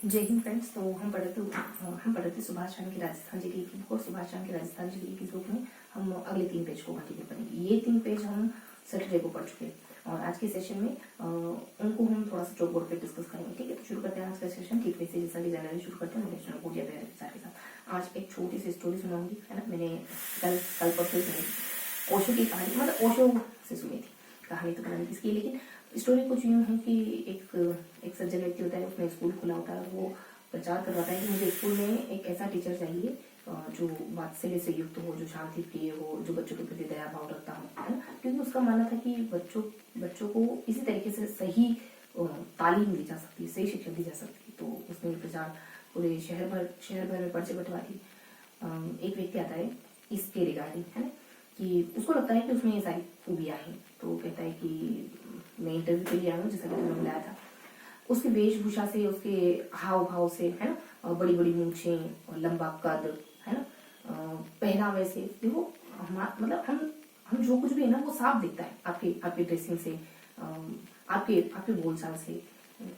जय हिंद फ्रेंड्स। तो हम पढ़े थे सुभाष चंद्र की राजस्थान जी की बुक और सुभाष चंद्र की राजस्थान जी की बुक में हम अगले 3 पेज को कंटिन्यू करेंगे। ये 3 पेज हम सैटरडे को पढ़ चुके हैं और आज के सेशन में उनको हम थोड़ा सा चौक बोर्ड पे डिस्कस करेंगे। ठीक है, तो शुरू करते हैं आज का सेशन। ठीक वैसे जैसा कि जनरली शुरू करते हैं मोटिवेशनल कोट या प्यारे विचार के साथ। आज एक छोटी सी स्टोरी सुनाऊंगी, है ना। मैंने कल परसों सुनी ओशो की कहानी, मतलब ओशो से सुनी थी कहानी, तो पता नहीं किसकी, लेकिन स्टोरी कुछ यूँ है कि एक सज्जन व्यक्ति होता है, उसने स्कूल खुला होता है और वो प्रचार करवाता है कि मुझे स्कूल में एक ऐसा टीचर चाहिए जो वात्सल्य से युक्त हो, जो शांति प्रिय हो, जो बच्चों के प्रति दया भाव रखता हो, है ना। क्योंकि उसका मानना था कि बच्चों को इसी तरीके से सही तालीम दी जा सकती है, सही शिक्षा दी जा सकती है। तो उसने प्रचार पूरे शहर भर में पर्चे बंटवा दी। एक व्यक्ति आता है इसके रिगार्डिंग, है ना, कि उसको लगता है कि उसमें ये सारी खूबियाँ हैं। तो कहता है कि मैं इंटरव्यू के लिए आया हूँ, जैसा कि तुमने बुलाया था। उसकी वेशभूषा से, उसके हाव भाव से, है ना, बड़ी बड़ी मूछें और लंबा कद, है ना, पहनावे से, देखो मतलब हम जो कुछ भी है ना वो साफ दिखता है आपकी ड्रेसिंग से, आपके बोलचाल से,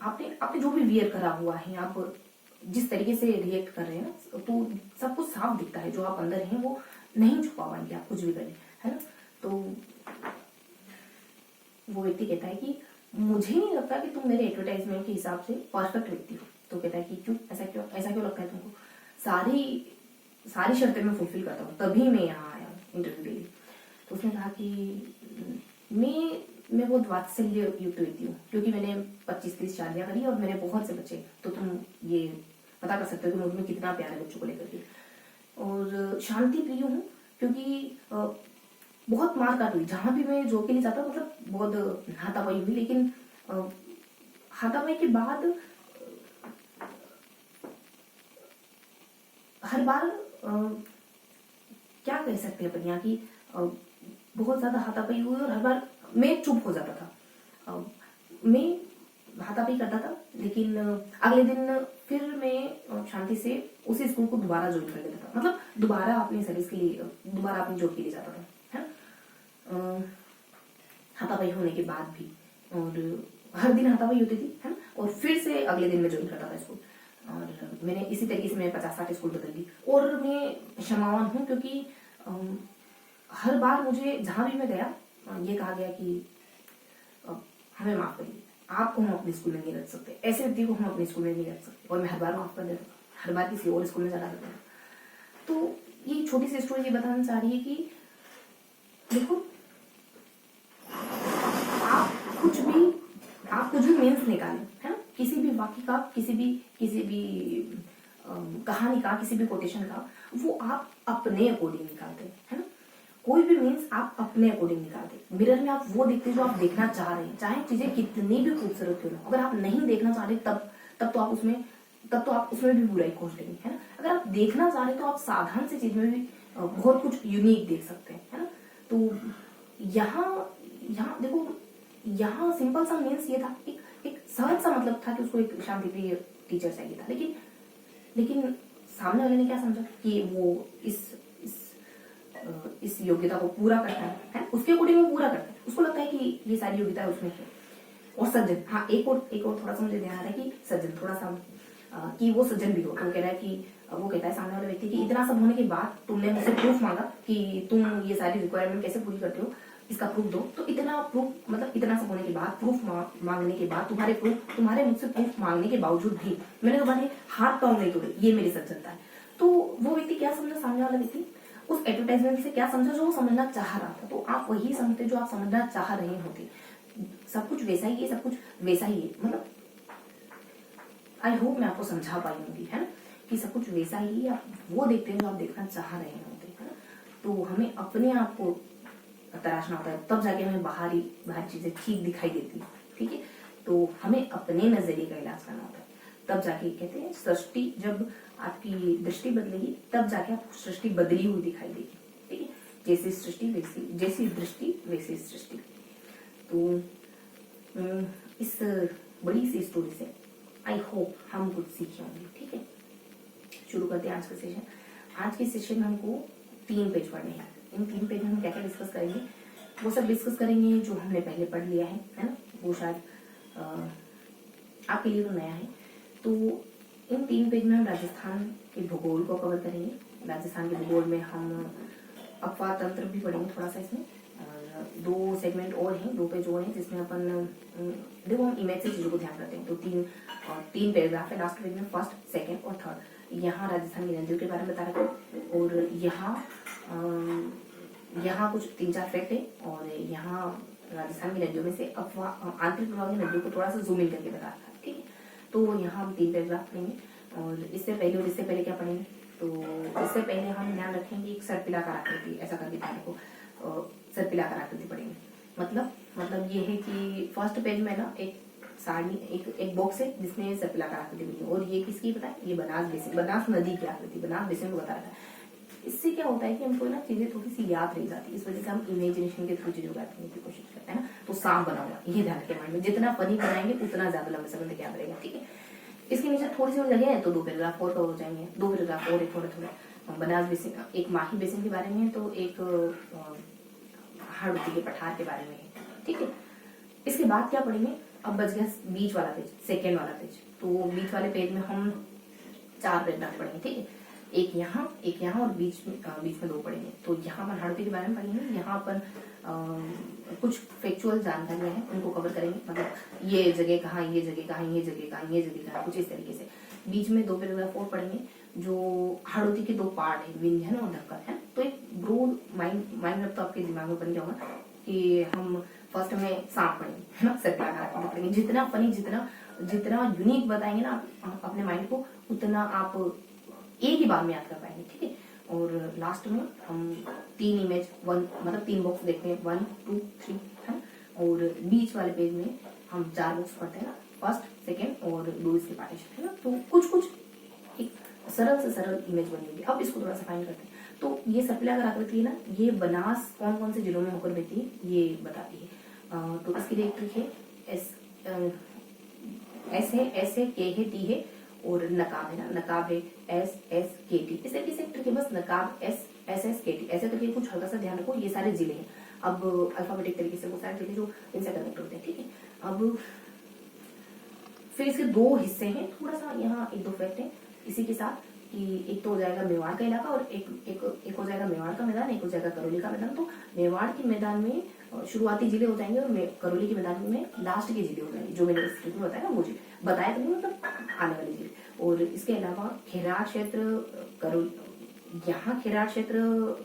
आपने जो भी वियर करा हुआ है, आप जिस तरीके से रिएक्ट कर रहे हैं ना, तो सब कुछ साफ दिखता है। जो आप अंदर हैं वो नहीं छुपा पाएंगे, आप कुछ भी करें, है ना। तो वो व्यक्ति कहता है कि मुझे नहीं लगता कि तुम मेरे एडवर्टाइजमेंट के हिसाब से परफेक्ट व्यक्ति हो। तो कहता है कि क्यों, ऐसा क्यों लगता है तुमको? सारी शर्तें मैं फुलफिल करता हूँ, तभी मैं यहाँ आया हूँ इंटरव्यू के लिए। तो उसने कहा कि मैं बहुत वात्सल्य युक्त व्यक्ति हूँ, क्योंकि मैंने 25-30 शादियां करी और मेरे बहुत से बच्चे, तो तुम ये पता कर सकते हो कि मुझमें कितना प्यार है बच्चों को लेकर के। और शांति प्रिय हूँ, क्योंकि बहुत मार काट हुई जहां भी मैं जॉब के लिए जाता, मतलब बहुत हाथापाई हुई, लेकिन हाथापाई के बाद हर बार क्या कह सकते हैं अपन यहाँ की, बहुत ज्यादा हाथापाई हुई और हर बार मैं चुप हो जाता था। मैं हाथापाई करता था, लेकिन अगले दिन फिर मैं शांति से उसी स्कूल को दोबारा ज्वाइन कर लेता था, मतलब दोबारा अपनी सर्विस के लिए, दोबारा अपनी जॉब के लिए जाता था, है ना। हाथापाई होने के बाद भी, और हर दिन हाथापाई होती थी, है ना, और फिर से अगले दिन मैं ज्वाइन करता था स्कूल। और मैंने इसी तरीके से मैंने 50-60 स्कूल बदल दी। और मैं क्षमावान हूँ, क्योंकि हर बार मुझे जहां भी मैं गया ये कहा गया कि हमें माफ करिए, आपको हम अपने स्कूल में नहीं रख सकते, ऐसे व्यक्ति को हम अपने स्कूल में नहीं रख सकते। और मैं हर बार माफ कर देता था, हर बार किसी और स्कूल में चला जाता था। तो ये छोटी सी स्टोरी ये बताना चाह रही है कि देखो, आप कुछ भी मीन्स निकालें, है ना, किसी भी वाक्य का, किसी भी कहानी का, किसी भी कोटेशन का, वो आप अपने अकॉर्डिंग निकालते हैं, है ना। कोई भी मीन्स आप अपने अकॉर्डिंग निकालते हैं। मिरर में आप वो देखते हैं जो आप देखना चाह रहे हैं, चाहे चीजें कितनी भी खूबसूरत क्यों ना। अगर आप नहीं देखना चाह रहे तब तो आप उसमें भी बुराई खोज लेंगे, है ना। अगर आप देखना चाह रहे तो आप साधारण सी चीज में भी बहुत कुछ यूनिक देख सकते हैं, है ना। तो यहाँ देखो, यहाँ सिंपल सा मीन्स ये था, एक सहज सा मतलब था कि उसको एक शांतिप्रिय टीचर चाहिए था, लेकिन सामने वाले ने क्या समझा कि वो इस योग्यता को पूरा करता है, उसके अकॉर्डिंग वो पूरा करता है, उसको लगता है कि ये सारी योग्यता उसमें है। और सज्जन, हाँ, एक और थोड़ा सा मुझे ध्यान आ रहा है कि सज्जन थोड़ा सा कि वो सज्जन भी हो। तो कह रहा है कि वो कहता है सामने वाले व्यक्ति कि इतना सब होने के बाद तुमने मुझसे प्रूफ मांगा कि तुम ये सारी रिक्वायरमेंट कैसे पूरी करते हो, इसका प्रूफ दो। तो इतना सब होने के बाद, प्रूफ मांगने के बाद, तुम्हारे मुझसे प्रूफ मांगने के बावजूद भी मैंने तुम्हारे हाथ पांव नहीं तोड़े, ये मेरी सज्जनता है। तो वो व्यक्ति क्या समझा, सामने वाला व्यक्ति उस एडवर्टाइजमेंट से क्या समझा जो वो समझना चाह रहा था। तो आप वही समझते जो आप समझना चाह रहे होते। सब कुछ वैसा ही है, सब कुछ वैसा ही है, मतलब आई होप मैं आपको समझा पाई होंगी, है ना, कि सब कुछ वैसा ही आप वो देखते हैं जो आप देखना चाह रहे होते, है ना। तो हमें अपने आप को तराशना होता है, तब जाके हमें बाहरी चीजें ठीक दिखाई देती है, ठीक है। तो हमें अपने नजरिए का इलाज करना होता है, तब जाके कहते हैं सृष्टि, जब आपकी दृष्टि बदलेगी तब जाके आपको सृष्टि बदली हुई दिखाई देगी, ठीक है। जैसी दृष्टि वैसी सृष्टि। तो इस बड़ी सी स्टोरी से आई होप हम कुछ सीखे होंगे, ठीक है। शुरू करते हैं आज का सेशन। आज के सेशन में हमको 3 पेज पढ़ने हैं। इन 3 पेज में हम क्या क्या डिस्कस करेंगे, वो सब डिस्कस करेंगे जो हमने पहले पढ़ लिया है ना। वो शायद आपके लिए तो नया है। तो इन 3 पेज में हम राजस्थान के भूगोल को कवर करेंगे। राजस्थान के भूगोल में हम अफवाह तंत्र भी पढ़ेंगे थोड़ा सा इसमें, और 2 सेगमेंट और हैं, 2 पेज और हैं जिसमें अपन देखो हम इमेज से चीजों को ध्यान रखते हैं। तो 3 पैराग्राफ है लास्ट पेज में, फर्स्ट, सेकंड और थर्ड। यहाँ राजस्थान की नदियों के बारे में बता रखा है, और यहाँ कुछ 3-4 फैक्ट है, और यहाँ राजस्थान की नदियों में से अफवाह आंतरिक प्रवाह की नदियों को थोड़ा सा जूम इन करके बता रखा है, ठीक है। तो यहाँ हम 3 पैराग्राफ पढ़ेंगे, और इससे पहले क्या पढ़ेंगे, तो इससे पहले हम ध्यान रखेंगे एक सर्पिलाकार आकृति, ऐसा करके ध्यान रखो, सर्पिलाकार आकृति पढ़ेंगे। मतलब ये है कि फर्स्ट पेज में ना एक सारणी, एक बॉक्स है जिसमें सर्पिलाकार आकृति बनी है, और ये किसकी पता है, ये बनास नदी की आकृति, बनास बेसिन को बता रहा है। इससे क्या होता है कि हमको ना चीजें थोड़ी सी याद रह जाती है, इस वजह से हम इमेजिनेशन के थ्रू चीजों को याद करने की कोशिश करते हैं ना। तो सांप बना हुआ, ये ध्यान रखें माइंड में, जितना फनी बनाएंगे उतना ज्यादा लंबे समय तक याद रहेगा, ठीक है। इसके नीचे थोड़ी सी जगह है तो 2 पैराग्राफ और हो जाएंगे, 2 पैराग्राफ और थोड़ा बनास बेसिन, एक माही बेसिन के बारे में है, तो एक हाड़ौती के पठार के बारे में है, ठीक है। इसके बाद क्या पढ़ेंगे, अब बच गया बीच वाला पेज, सेकेंड वाला पेज। तो बीच वाले पेज में हम 4 पैराग्राफ पढ़ेंगे, ठीक है। एक यहाँ और बीच में 2 पढ़ेंगे। तो यहाँ अपन हाड़ौती के बारे में पढ़ेंगे, यहाँ अपन कुछ फैक्चुअल जानकारियां हैं उनको कवर करेंगे, मतलब ये जगह कहाँ, ये जगह कहाँ, ये जगह कहाँ, ये जगह कहाँ, कुछ इस तरीके से। बीच में 2 पैराग्राफ और पढ़ेंगे जो हाड़ौती के 2 पार्ट है, विंध्यन और दक्कन है। तो एक ब्रॉड माइंड तो आपके दिमाग में बन गया होगा कि हम फर्स्ट में सांप पढ़ेंगे, है ना, सर्पिलाकार पढ़ेंगे। जितना फनी, जितना यूनिक बताएंगे ना आप अपने माइंड को, उतना आप एक ही बार में याद कर पाएंगे, ठीक है। और लास्ट में हम 3 इमेज, मतलब 3 बॉक्स देखते हैं, 1, 2, 3, है। और बीच वाले पेज में हम 4 बॉक्स पढ़ते हैं ना, फर्स्ट, सेकेंड और 2 इसके पार्टीशन, है ना। तो कुछ एक सरल से सरल इमेज बनेगी। अब इसको थोड़ा सा फाइन करते हैं। तो ये सर्पिलाकार आकृति है ना, ये बनास कौन कौन से जिलों में होकर बहती है ये बताती है। तो इसके लिए एक ट्रिक है, एस है, के है, टी है, और नकाब है ना, नकाब है SSKT, इस तरीके से ट्रिक है, बस नकाब SSKT ऐसे करके कुछ हल्का सा ध्यान रखो। ये सारे जिले हैं, अब अल्फाबेटिक तरीके से वो सारे जिले जो इनसे कनेक्ट होते हैं, ठीक है। अब फिर इसके 2 हिस्से हैं, थोड़ा सा यहाँ 1-2 फैक्ट है इसी के साथ, कि एक तो हो जाएगा मेवाड़ का इलाका, और एक हो जाएगा मेवाड़ का मैदान, एक हो जाएगा करौली का मैदान। तो मेवाड़ के मैदान में शुरुआती जिले हो जाएंगे, और करौली के मैदान में लास्ट के जिले हो जाएंगे, जो मैंने स्क्रिप्ट में बताया ना वो जिले बताया तो नहीं, मतलब आने वाले जिले। और इसके अलावा खेराड़ क्षेत्र, यहाँ खेराड़ क्षेत्र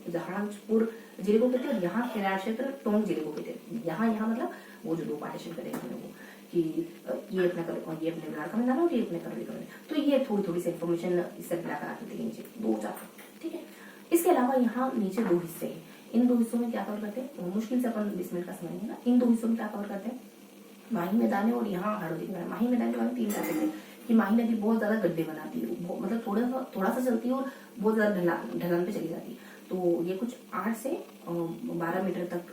जहांजपुर जिले को कहते हैं, यहाँ खेराड़ क्षेत्र टोंक जिले को कहते हैं। यहाँ मतलब वो जो 2 पार्टीशन करेंगे वो, कि ये अपने बिहार का मैदान और ये अपने करौली का मैदान। तो ये थोड़ी सी इन्फॉर्मेशन इससे मिलाकर आती है नीचे 2-4, ठीक है। इसके अलावा यहाँ नीचे 2 हिस्से हैं, इन 2 हिस्सों में क्या कवर करते हैं, मुश्किल से अपन 20 मिनट का समय है ना। इन 2 हिस्सों में क्या कवर करते हैं, माही मैदान है और यहाँ हाड़ौती के बारे में। माही मैदान के बारे में 3 बातें हैं कि माही नदी बहुत ज्यादा गड्ढे बनाती है, मतलब थोड़ा सा चलती है और बहुत ज्यादा ढलान पे चली जाती है। तो ये कुछ 8 से 12 मीटर तक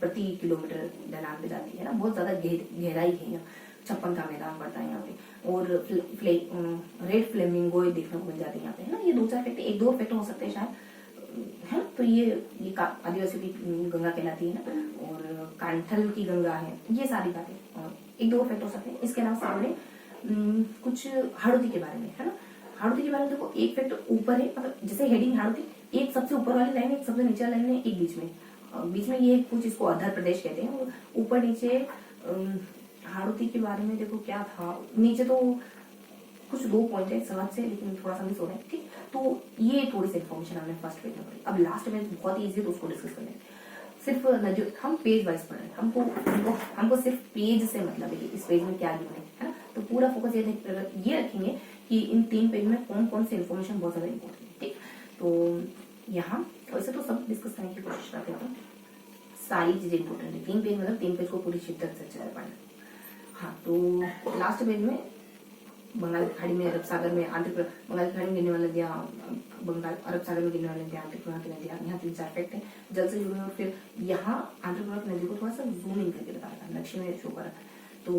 प्रति किलोमीटर ढलान पे जाती है ना, बहुत ज्यादा गहराई है यहाँ। 56 का मैदान पड़ता है यहाँ पे, और रेड फ्लेमिंगो देखने को मिल जाते हैं यहाँ पे, है ना। ये 2-4 फैक्ट, 1-2 फैक्ट हो सकते हैं शायद, है। तो ये आदिवासियों की गंगा कहलाती है ना, और कांठल की गंगा है, ये सारी बातें, और 1-2 फैक्ट हो सकते हैं। इसके अलावा सामने कुछ हाड़ौती के बारे में, है ना। हाड़ौती के बारे में देखो, एक फैक्ट ऊपर है, मतलब जैसे हेडिंग हाड़ौती, एक सबसे ऊपर वाली लाइन, एक सबसे नीचे वाली लाइन है, एक बीच में ये कुछ, इसको आंध्र प्रदेश कहते हैं। और ऊपर नीचे हाड़ौती के बारे में देखो क्या था, नीचे तो कुछ 2 पॉइंट है समझ से, लेकिन थोड़ा सा मिस हो रहा है, ठीक। तो ये थोड़ी सी इन्फॉर्मेशन हमने फर्स्ट पेज में पढ़ी। अब लास्ट में बहुत ही इजी है, तो उसको डिस्कस कर लेंगे। सिर्फ हम पेज वाइज पढ़ रहे हैं, हमको सिर्फ पेज से मतलब है, इस पेज में क्या लिखना है ना। तो पूरा फोकस ये रखेंगे कि इन 3 पेज में कौन कौन सी इन्फॉर्मेशन बहुत ज्यादा इम्पोर्टेंट है, ठीक। तो यहाँ वैसे तो सब डिस्कस करने की कोशिश करते हैं, सारी चीजें इम्पोर्टेंट है। 3 पेज मतलब 3 पेज को पूरी शिद्दत से अच्छे से पढ़ना। हाँ, तो लास्ट पेज में बंगाल की खाड़ी में, अरब सागर में, बंगाल की खाड़ी में गिरने वाला नदियाँ, अरब सागर में गिरने वाली नदियाँ, आंध्र प्रदेश की नदियाँ, यहाँ 3-4 फैक्ट है जल से जुड़े। और फिर यहाँ आंध्र प्रदेश की नदी को थोड़ा सा जूम इन करके बताया था, नक्शे में शो करा था। तो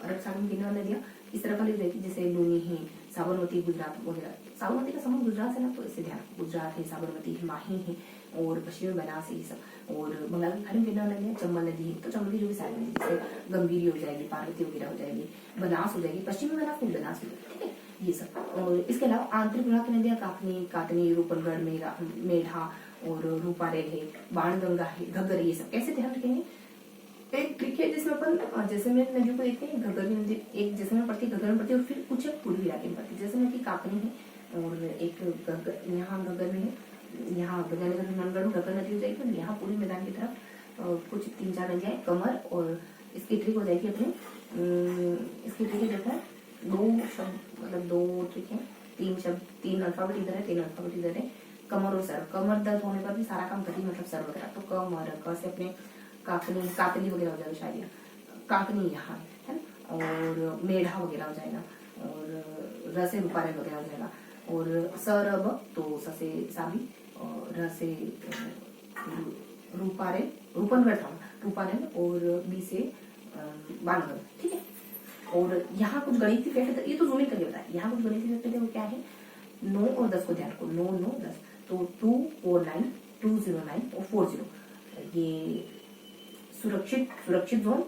अरब सागर में गिरने वाली नदियाँ इस तरह वाली रहती, जैसे लूनी है, साबरमती, गुजरात वगैरह। साबरमती का संबंध गुजरात से ना, तो इससे ध्यान, गुजरात है, साबरमती है, माही है, और पश्चिम में बनास है, ये सब। और बंगाल की खाड़ी में गिरने वाली है चंबल नदी है, तो चंबल की जो भी साइड में, जैसे गंभीरी हो जाएगी, पार्वती वगैरह हो जाएगी, बनास हो जाएगी, पश्चिमी बनास में बनास हो जाएगी, ठीक है। ये सब। और इसके अलावा आंतरिक विभाग की नदियां काकनी, काटनी, रूपनगढ़, मेढा और रूपारेल है, बाणगंगा है, घग्गर, ये सब कैसे ध्यान रखेंगे। एक ट्रिक है जिसमें अपन जैसलमेर नदियों को देखते हैं, घग्गर नदी एक जैसलमेर पड़ती है, घग्गर में पड़ती है और फिर कुछ एक पूर्वी इलाके में पड़ती है। जैसलमेर की काकनी है और एक यहाँ घग्गर में है, यहाँ गंगानगर हनुमानगढ़ में घग्गर नदी हो जाएगी और यहाँ पूरी मैदान की तरफ कुछ 3-4 नदियां कमर। और इसकी ट्रिक हो जाएगी अपनी, इसकी ट्रिक है देखो 2 शब्द मतलब 2 ट्रिक है, 3 शब्द, 3 अल्फाबेट इधर है, 3 अल्फाबेट इधर है। कमर और सर, कमर दर्द होने पर भी सारा काम करती मतलब सर वगैरह, तो कमर क से अपने काकनी, काकली वगैरह हो जाएगा शायद, काकनी यहाँ है ना, और मेढा वगैरह हो जाएगा, और र से रूपारेल वगैरह हो जाएगा, और सरब तो स से साबी, और र से रूपारेल, रूपनगढ़ था रूपारेल, और बी से बाणगढ़, ठीक है। और यहाँ कुछ गणितीय फैक्ट, ये तो जूम इन करके बताया, यहाँ कुछ गणितीय फैक्ट है वो क्या है, 9 और 10 को ध्यान रखो, 9 9 10, तो 2 4 9 2 0 9 और 4 0, ये सुरक्षित zone,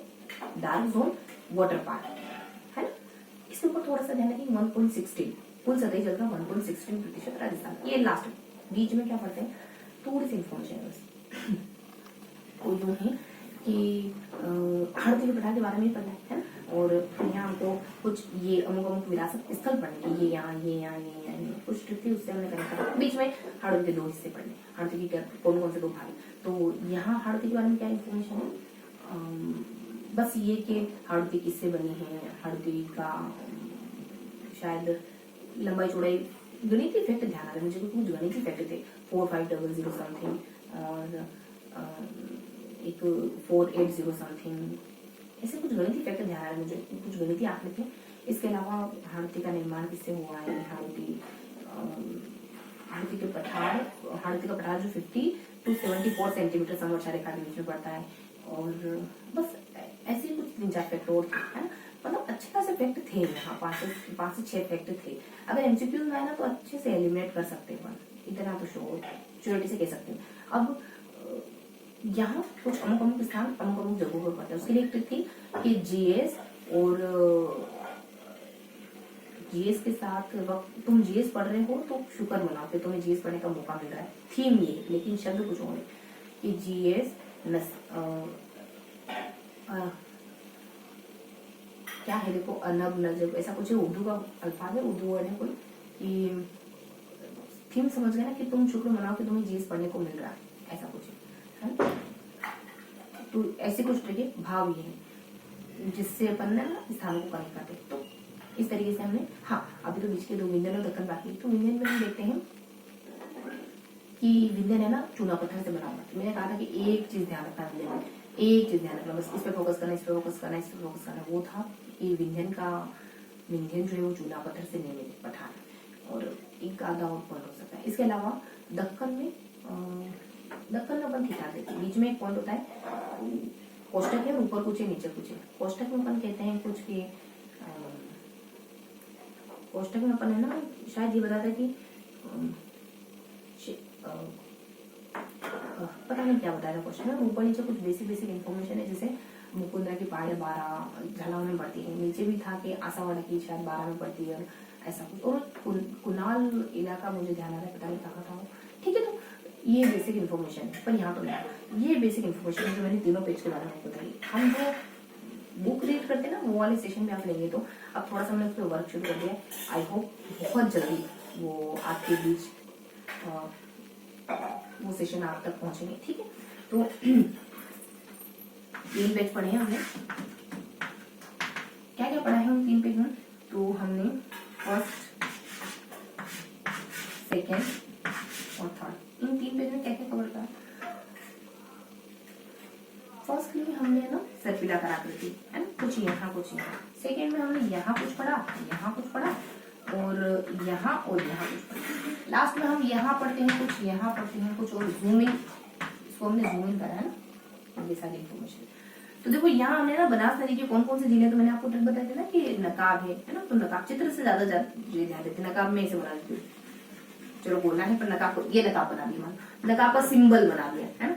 dark zone, water park है ना। इसके ऊपर थोड़ा सा ध्यान रखिए, 1.16 कुल सतही जल का 1.16% राजस्थान। ये लास्ट बीच में क्या पढ़ते हैं, थोड़ी सी इंफॉर्मेशन है बस। तो यूं है कि हर के प्रकार के बारे में पढ़ना है ना, और फिर यहाँ हमको कुछ ये अमुक विरासत स्थल पढ़ने के, ये यहाँ कुछ ट्रिक थी, उससे हमने कनेक्ट करा। बीच में हाड़ोती के 2 हिस्से पढ़ने, हाड़ोती की कौन कौन से 2 भाग, तो यहाँ हाड़ोती के बारे में क्या इन्फॉर्मेशन है, बस ये कि हाड़ोती किससे बनी है, हाड़ोती का शायद लंबाई चौड़ाई, गणितीय फैक्ट ध्यान आ रहा है मुझे, कुछ गणितीय फैक्ट थे, 4500 समथिंग, और एक 480 समथिंग, ऐसे कुछ गणितीय फैक्टर ध्यान आ रहा है मुझे, कुछ गणितीय आंकड़े थे। इसके अलावा हाड़ोती का निर्माण किससे हुआ है, हाड़ोती के पठार, हाड़ोती का पठार जो 50 to 74 सेंटीमीटर समवर्षा रेखा के बीच में पड़ता है, और बस ऐसे कुछ 3-4 फैक्ट और थे, है ना। मतलब अच्छे खासे फैक्ट थे यहाँ, 5 से 6 फैक्ट थे। अगर एमसीक्यू में आए ना तो अच्छे से एलिमिनेट कर सकते हैं, इतना तो श्योरिटी से कह सकते हैं। अब यहाँ कुछ अमुक स्थान अमुक जगहों पर पड़ता है, उसके लिए एक ट्रिक थी कि जीएस और जीएस के साथ वक्त तुम जीएस पढ़ रहे हो तो शुक्र मनाओ कि तुम्हें जीएस पढ़ने का मौका मिल रहा है। थीम ये, लेकिन शब्द कुछ और है कि जीएस क्या है, देखो अनब नजब ऐसा कुछ है, उर्दू का अल्फाज है, उर्दू वर्ड है कोई, कि थीम समझ गए ना कि तुम शुक्र मनाओ कि तुम्हें जीएस पढ़ने को मिल रहा है, ऐसा कुछ है। तो ऐसे कुछ ट्रिक है, भाव ये है जिससे अपन ना स्थानों को कनेक्ट करते। तो इस तरीके से हमने, हाँ अभी तो बीच के 2 विंध्यन और दक्कन बाकी। तो विंध्यन में हम देखते हैं कि विंध्यन है ना चूना पत्थर से बना हुआ। तो मैंने कहा था कि एक चीज ध्यान रखना, विंध्यन में एक चीज ध्यान रखना, बस इस पे फोकस करना, इस पे फोकस करना, इस पे फोकस करना। वो था कि विंध्यन जो है वो चूना पत्थर से निर्मित पठार, और एक आधा और पॉइंट हो सकता है। इसके अलावा दक्कन में अपन खिला देते हैं, बीच में एक पॉइंट होता है, कोष्टक है, ऊपर कुछ है नीचे कुछ है। कोष्टक में अपन कहते हैं कुछ कि कोष्टक में अपन है ना, शायद ये बताता है कि पता नहीं क्या बताया था कोष्टक में। ऊपर नीचे कुछ बेसिक इन्फॉर्मेशन है, जैसे मुकुंदरा की पहाड़ी 12 झालावाड़ में पड़ती है, नीचे भी था कि आसावाड़ा की शायद 12 में पड़ती है, ऐसा कुछ। और कुनाल इलाका मुझे ध्यान आ रहा है, पता नहीं कहाँ था वो, ठीक है। तो ये बेसिक इन्फॉर्मेशन है, पर यहाँ तो नहीं, ये बेसिक इन्फॉर्मेशन है जो मैंने तीनों पेज के बारे में बताई। हम जो बुक रीड करते हैं ना, वो वाले सेशन में आप लेंगे। तो अब थोड़ा सा मैंने उस पर वर्क शुरू कर दिया, आई होप बहुत जल्दी वो आपके बीच वो सेशन आप तक पहुंचेंगे, ठीक है। तो 3 पेज पढ़े हैं हमने, क्या क्या पढ़ा है हम 3 पेज में। तो हमने फर्स्ट, सेकेंड और थर्ड, इन 3 पेज में क्या क्या कवर करा। फर्स्ट में हमने ना सर्पिला कराकृति है ना, कुछ यहाँ कुछ यहाँ। सेकेंड में हमने यहाँ कुछ पढ़ा, यहाँ कुछ पढ़ा, और यहाँ कुछ पढ़ा। लास्ट में हम यहाँ पढ़ते हैं कुछ, यहाँ पढ़ते हैं कुछ, और जूम इन, इसको हमने जूम इन करा है ना, ये सारी इन्फॉर्मेशन। तो देखो यहाँ हमने ना बनास नदी के कौन कौन से जिले, तो मैंने आपको ट्रिक बताया था ना कि नकाब है ना, तो नकाब चित्र से ज्यादा ध्यान देते, नकाब में ऐसे बना देती हूँ, चलो बोलना है, पर नकाब को ये नकाब बना दिया, नकाब का सिंबल बना दिया है ना।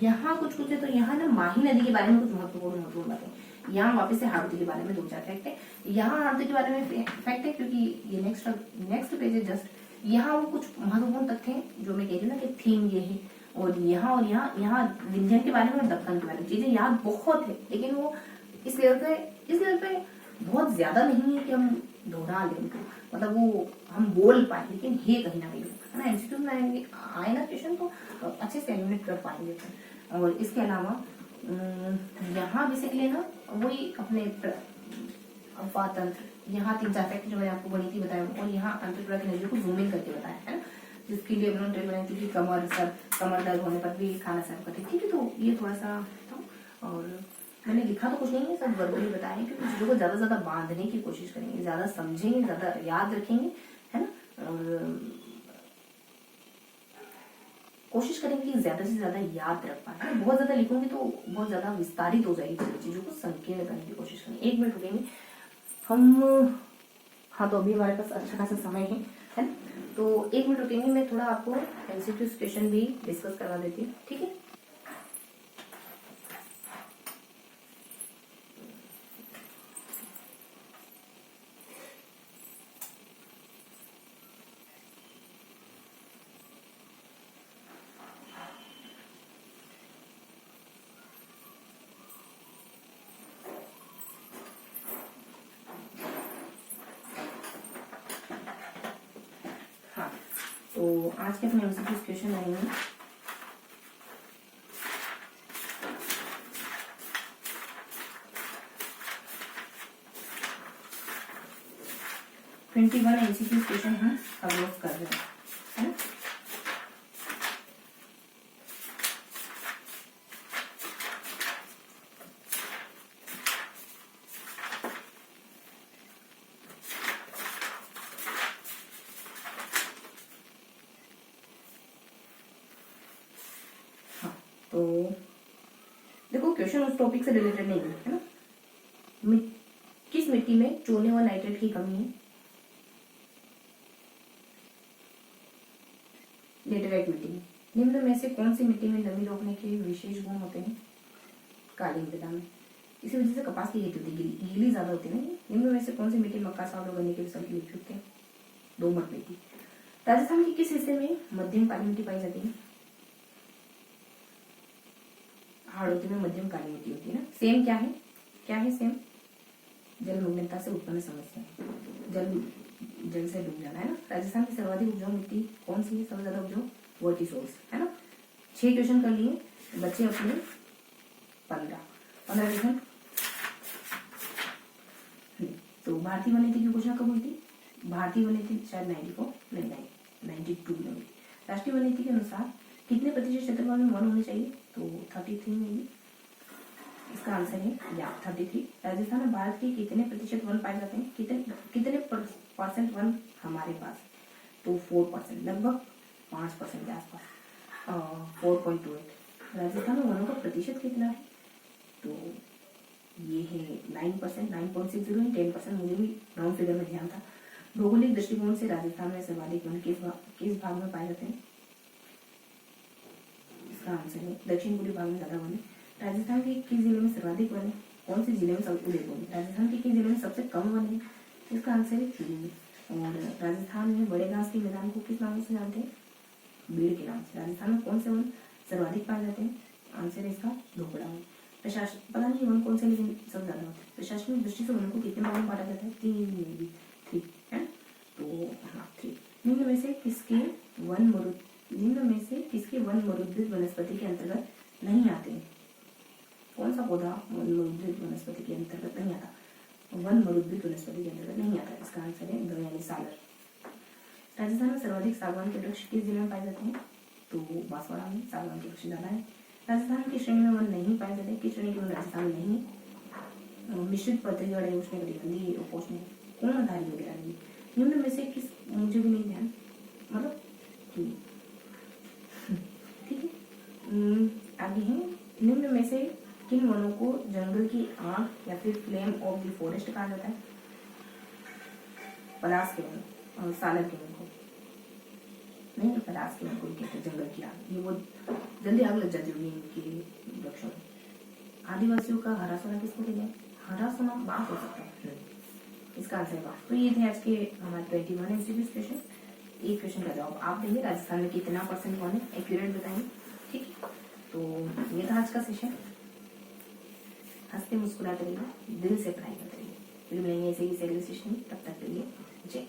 यहाँ कुछ है, तो यहाँ ना माही नदी के बारे में कुछ महत्वपूर्ण बातें। यहाँ वापस से हाड़ौती के बारे में 2-4 फैक्ट है। यहाँ हाड़ौती के बारे में फैक्ट है क्योंकि ये नेक्स्ट पेज है जस्ट। यहाँ वो कुछ महत्वपूर्ण तथ्य हैं जो मैं कह रही हूँ ना कि थीम ये है, और यहाँ विंध्य के बारे में और दक्कन के बारे में चीजें याद बहुत है, लेकिन वो इस लेवल पे बहुत ज्यादा नहीं है कि हम दोहरा लें उनको, मतलब वो हम बोल पाए, लेकिन है कहीं ना कहीं, है ना। एमसीक्यू में आए ना क्वेश्चन तो अच्छे से एलिमिनेट कर पाएंगे। और इसके अलावा यहाँ बेसिकली ना वही अपने अफवाह तंत्र, यहाँ 3-4 फैक्ट जो मैंने आपको गणित बताया, और यहाँ अंतर्क्रिया की नजर को जूम इन करके बताया, है ना, जिसके लिए उन्होंने ट्रेन बनाई थी कि कमर दर्द होने पर भी खाना सर्व करते, ठीक है। तो ये थोड़ा सा था, और मैंने लिखा तो कुछ नहीं है, सब वर्बली बताया है, क्योंकि चीजों को ज्यादा बांधने की कोशिश करेंगे, ज्यादा समझेंगे, ज्यादा याद रखेंगे, है ना, और कोशिश करेंगे कि ज्यादा से ज्यादा याद रख पाए। बहुत ज्यादा लिखूंगी तो बहुत ज्यादा विस्तारित हो जाएगी, चीजों को संकीर्ण करने की कोशिश करेंगे। 1 मिनट रुकेंगे हम, हाँ तो अभी हमारे पास अच्छा खासा समय है ना, तो 1 मिनट रुकेंगे, मैं थोड़ा आपको एमसीक्यू क्वेश्चन भी डिस्कस करवा देती हूँ, ठीक है। तो आज के अपने एमसीक्यू क्वेश्चन रहेंगे। ट्वेंटी 21 एमसीक्यू क्वेश्चन हम कवर कर रहे हैं, है ना। तो देखो क्वेश्चन उस टॉपिक से रिलेटेड नहीं है ना। किस मिट्टी में चूने व नाइट्रेट की कमी है? लेटेराइट मिट्टी में। निम्न में से कौन सी मिट्टी में नमी रोकने के विशेष गुण होते हैं? काली मृदा में। इसी वजह से कपास की खेती होती है, गीली ज्यादा होती है ना। निम्न में से कौन सी मिट्टी मक्का चावल उगाने के विषय के लिए उपयुक्त है? दोमट मिट्टी। राजस्थान के किस हिस्से में मध्यम काली मिट्टी पाई जाती है? हाड़ौती में मध्यम काली मिट्टी होती है ना। सेम क्या है सेम? जलमग्नता से उत्पन्न समस्या, जल से डूब जाना, है ना। राजस्थान की सर्वाधिक उपजाऊ मिट्टी कौन सी है? सबसे ज्यादा उपजाऊ वर्टिसोर्स, है ना। 6 क्वेश्चन कर लिए, बच्चे अपने 15 क्वेश्चन। तो भारतीय वन्य की घोषणा कब हुई थी? भारतीय वन्य शायद 92 में हुई। राष्ट्रीय वन्य के अनुसार कितने प्रतिशत क्षेत्रफल में वन होने चाहिए? तो 33 में भी। इसका आंसर है या 33। राजस्थान में भारत के कितने प्रतिशत वन पाए जाते हैं? कितने परसेंट वन हमारे पास? तो 4%, लगभग 5% के आसपास, 4.28। राजस्थान में वनों का प्रतिशत कितना है? तो ये है 9%, 9.60 है, 10%। मुझे भी राउंड फिगर में ध्यान था। भौगोलिक दृष्टिकोण से राजस्थान में सर्वाधिक वन किस भाग में पाए जाते हैं? इसका आंसर है दक्षिण पूर्वी भाग में ज्यादा वन है। राजस्थान के किस जिले में सर्वाधिक वन है? कौन से जिले में राजस्थान के किस जिले में सबसे कम वन है? इसका आंसर है चूरू में। और राजस्थान में बड़े घास के मैदान को किस नाम से जानते हैं? बीड़ के नाम से। राजस्थान में कौन से वन सर्वाधिक पाए जाते हैं? आंसर है इसका धोकड़ा वन। प्रशासन, पता नहीं वन कौन से, लेकिन सब ज्यादा होते हैं। प्रशासनिक दृष्टि से वन को कितने भागों में बांटा जाता है? 3 है। तो हाँ 3। निम्न में से किसके वन मरुद्भिद वनस्पति के अंतर्गत नहीं आते हैं? कौन सा पौधा वन मरुद्भिद वनस्पति के अंतर्गत नहीं आता? वन मरुद्भिद वनस्पति के अंतर्गत नहीं आता। इसका आंसर है ग यानी सागर। राजस्थान में सर्वाधिक सागवान के वृक्ष किस जिले में पाए जाते हैं? तो बांसवाड़ा में सागवान के वृक्ष ज्यादा है। राजस्थान की श्रेणी में वन नहीं पाए जाते। किस श्रेणी के वन राजस्थान में नहीं? मिश्रित पतझड़ है, उष्णकटिबंधीय, उपोष्ण, कोणधारी वगैरह नहीं। निम्न में से किस, मुझे भी नहीं ध्यान, मतलब ठीक है। आगे है, निम्न में से किन वनों को जंगल की आग या फिर फ्लेम ऑफ द फॉरेस्ट कहा जाता है? पलाश के वन और सालर के वन को नहीं, पलाश के वन को कहते हैं जंगल की आग। ये वो जल्दी आग लग जाती होगी इनके वृक्षों में। आदिवासियों का हरा सोना किसको कहते हैं? हरा सोना बात हो सकता है, इसका आंसर है बात। तो ये थे आज के हमारे 21 एमसीक्यू क्वेश्चन। एक क्वेश्चन का जवाब आप देंगे, राजस्थान में कितना % कौन है एक्यूरेट बताएंगे, ठीक है। तो ये था आज का सेशन। हंसते मुस्कुराते रहिए, दिल से पढ़ाई करते रहिए। फिर मिलेंगे ऐसे ही अगले सेशन में, तब तक के लिए जय।